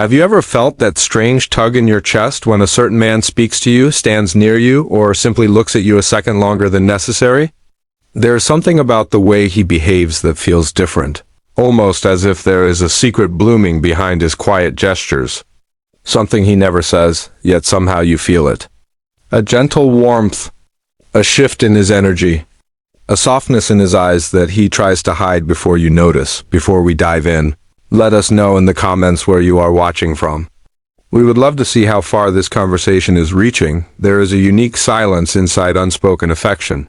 Have you ever felt that strange tug in your chest when a certain man speaks to you, stands near you, or simply looks at you a second longer than necessary? There is something about the way he behaves that feels different, almost as if there is a secret blooming behind his quiet gestures. Something he never says, yet somehow you feel it. A gentle warmth, a shift in his energy, a softness in his eyes that he tries to hide before you notice. Before we dive in, let us know in the comments where you are watching from. We would love to see how far this conversation is reaching. There is a unique silence inside unspoken affection.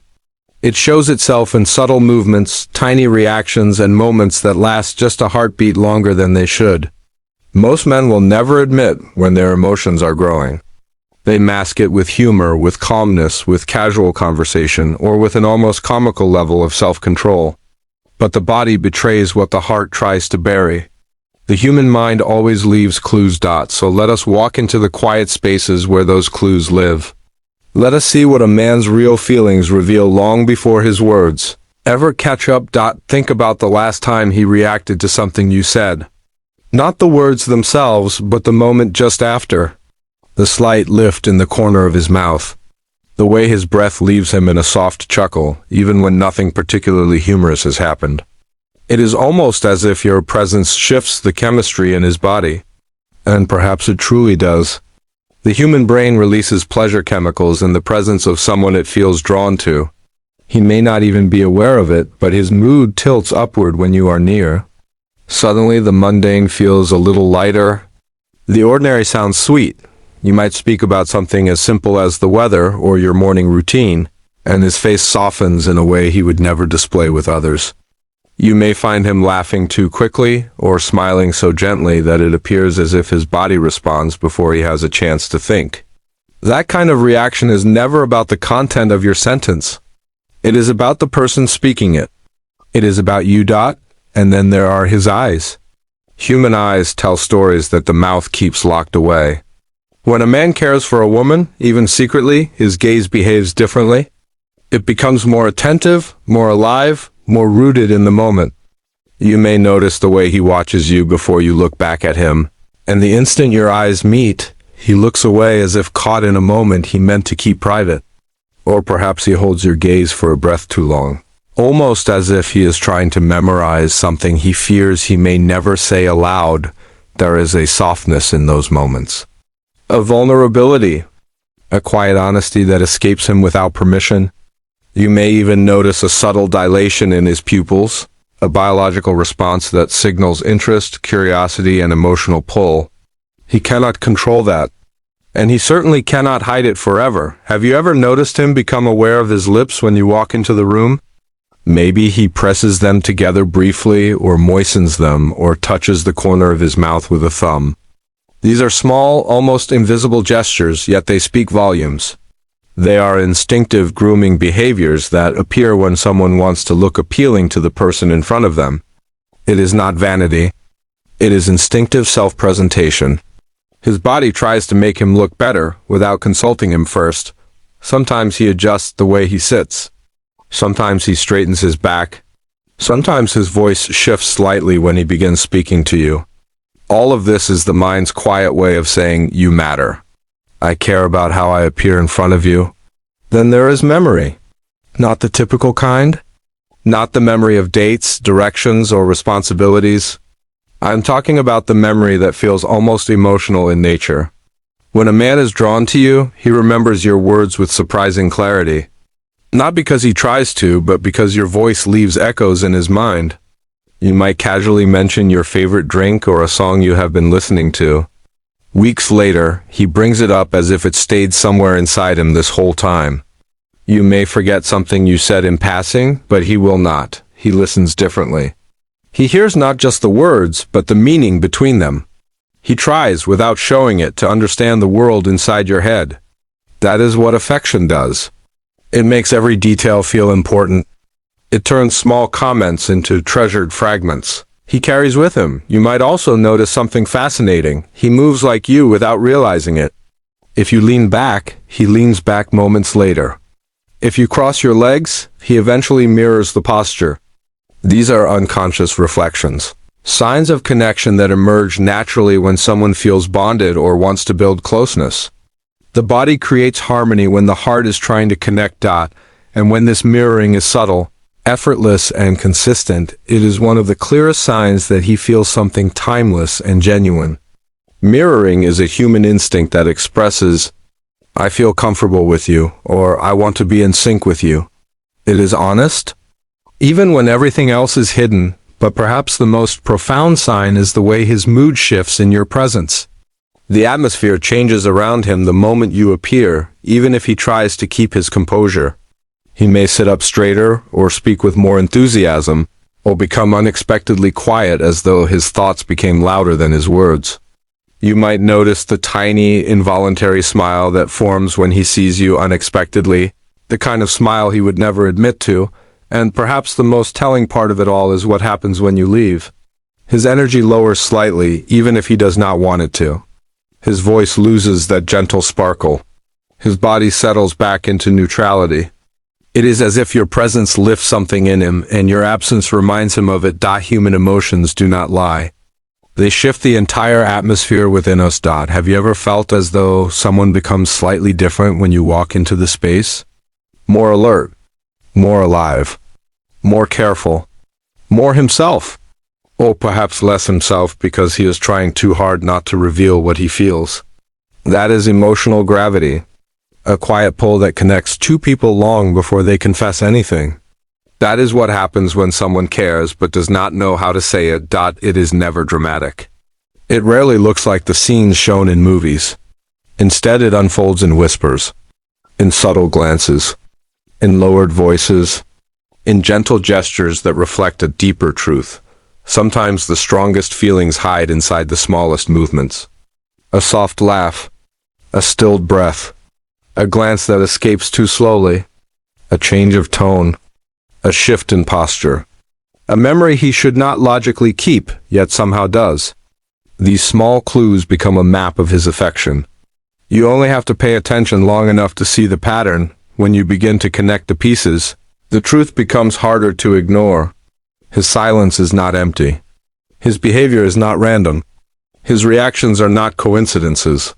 It shows itself in subtle movements, tiny reactions, and moments that last just a heartbeat longer than they should. Most men will never admit when their emotions are growing. They mask it with humor, with calmness, with casual conversation, or with an almost comical level of self-control. But the body betrays what the heart tries to bury. The human mind always leaves clues. So let us walk into the quiet spaces where those clues live. Let us see what a man's real feelings reveal long before his words. Ever catch up? Think about the last time he reacted to something you said. Not the words themselves, but the moment just after. The slight lift in the corner of his mouth. The way his breath leaves him in a soft chuckle, even when nothing particularly humorous has happened. It is almost as if your presence shifts the chemistry in his body. And perhaps it truly does. The human brain releases pleasure chemicals in the presence of someone it feels drawn to. He may not even be aware of it, but his mood tilts upward when you are near. Suddenly the mundane feels a little lighter. The ordinary sounds sweet. You might speak about something as simple as the weather or your morning routine, and his face softens in a way he would never display with others. You may find him laughing too quickly or smiling so gently that it appears as if his body responds before he has a chance to think. That kind of reaction is never about the content of your sentence. It is about the person speaking it. It is about you. And then there are his eyes. Human eyes tell stories that the mouth keeps locked away. When a man cares for a woman, even secretly, his gaze behaves differently. It becomes more attentive, more alive, more rooted in the moment. You may notice the way he watches you before you look back at him, and the instant your eyes meet, he looks away as if caught in a moment he meant to keep private. Or perhaps he holds your gaze for a breath too long, almost as if he is trying to memorize something he fears he may never say aloud. There is a softness in those moments. A vulnerability, a quiet honesty that escapes him without permission. You may even notice a subtle dilation in his pupils, a biological response that signals interest, curiosity, and emotional pull. He cannot control that, and he certainly cannot hide it forever. Have you ever noticed him become aware of his lips when you walk into the room? Maybe he presses them together briefly, or moistens them, or touches the corner of his mouth with a thumb. These are small, almost invisible gestures, yet they speak volumes. They are instinctive grooming behaviors that appear when someone wants to look appealing to the person in front of them. It is not vanity. It is instinctive self-presentation. His body tries to make him look better without consulting him first. Sometimes he adjusts the way he sits. Sometimes he straightens his back. Sometimes his voice shifts slightly when he begins speaking to you. All of this is the mind's quiet way of saying, you matter. I care about how I appear in front of you. Then there is memory. Not the typical kind. Not the memory of dates, directions, or responsibilities. I'm talking about the memory that feels almost emotional in nature. When a man is drawn to you, he remembers your words with surprising clarity. Not because he tries to, but because your voice leaves echoes in his mind. You might casually mention your favorite drink or a song you have been listening to. Weeks later, he brings it up as if it stayed somewhere inside him this whole time. You may forget something you said in passing, but he will not. He listens differently. He hears not just the words, but the meaning between them. He tries, without showing it, to understand the world inside your head. That is what affection does. It makes every detail feel important. It turns small comments into treasured fragments. He carries with him. You might also notice something fascinating. He moves like you without realizing it. If you lean back, he leans back moments later. If you cross your legs, he eventually mirrors the posture. These are unconscious reflections. Signs of connection that emerge naturally when someone feels bonded or wants to build closeness. The body creates harmony when the heart is trying to connect. And when this mirroring is subtle, effortless, and consistent, it is one of the clearest signs that he feels something timeless and genuine. Mirroring is a human instinct that expresses, "I feel comfortable with you," or "I want to be in sync with you." It is honest, even when everything else is hidden, but perhaps the most profound sign is the way his mood shifts in your presence. The atmosphere changes around him the moment you appear, even if he tries to keep his composure. He may sit up straighter, or speak with more enthusiasm, or become unexpectedly quiet as though his thoughts became louder than his words. You might notice the tiny, involuntary smile that forms when he sees you unexpectedly, the kind of smile he would never admit to, and perhaps the most telling part of it all is what happens when you leave. His energy lowers slightly, even if he does not want it to. His voice loses that gentle sparkle. His body settles back into neutrality. It is as if your presence lifts something in him, and your absence reminds him of it. Human emotions do not lie. They shift the entire atmosphere within us. Have you ever felt as though someone becomes slightly different when you walk into the space? More alert, more alive, more careful, more himself. Or perhaps less himself because he is trying too hard not to reveal what he feels. That is emotional gravity, a quiet pull that connects two people long before they confess anything. That is what happens when someone cares but does not know how to say it. It is never dramatic. It rarely looks like the scenes shown in movies. Instead, it unfolds in whispers, in subtle glances, in lowered voices, in gentle gestures that reflect a deeper truth. Sometimes the strongest feelings hide inside the smallest movements. A soft laugh, a stilled breath, a glance that escapes too slowly, a change of tone, a shift in posture, a memory he should not logically keep, yet somehow does. These small clues become a map of his affection. You only have to pay attention long enough to see the pattern. When you begin to connect the pieces, the truth becomes harder to ignore. His silence is not empty. His behavior is not random. His reactions are not coincidences.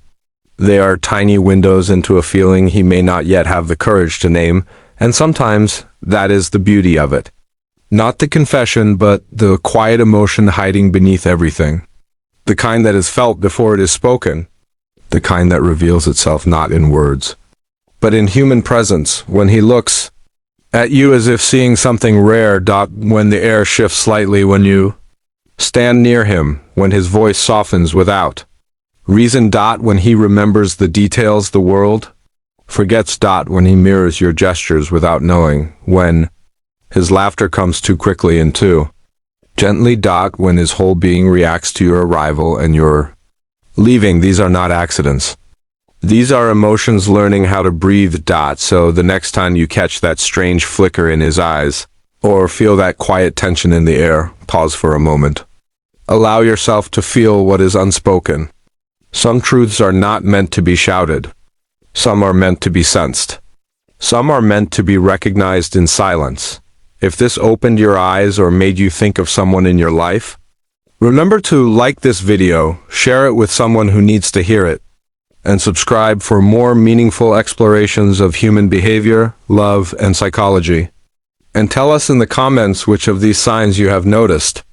They are tiny windows into a feeling he may not yet have the courage to name, and sometimes that is the beauty of it. Not the confession, but the quiet emotion hiding beneath everything. The kind that is felt before it is spoken. The kind that reveals itself not in words, but in human presence. When he looks at you as if seeing something rare. When the air shifts slightly when you stand near him, when his voice softens without reason. When he remembers the details the world forgets. When he mirrors your gestures without knowing. When his laughter comes too quickly and too gently. When his whole being reacts to your arrival and your leaving. These are not accidents. These are emotions learning how to breathe. So the next time you catch that strange flicker in his eyes, or feel that quiet tension in the air, pause for a moment. Allow yourself to feel what is unspoken. Some truths are not meant to be shouted. Some are meant to be sensed. Some are meant to be recognized in silence. If this opened your eyes or made you think of someone in your life, remember to like this video, share it with someone who needs to hear it, and subscribe for more meaningful explorations of human behavior, love, and psychology. And tell us in the comments which of these signs you have noticed.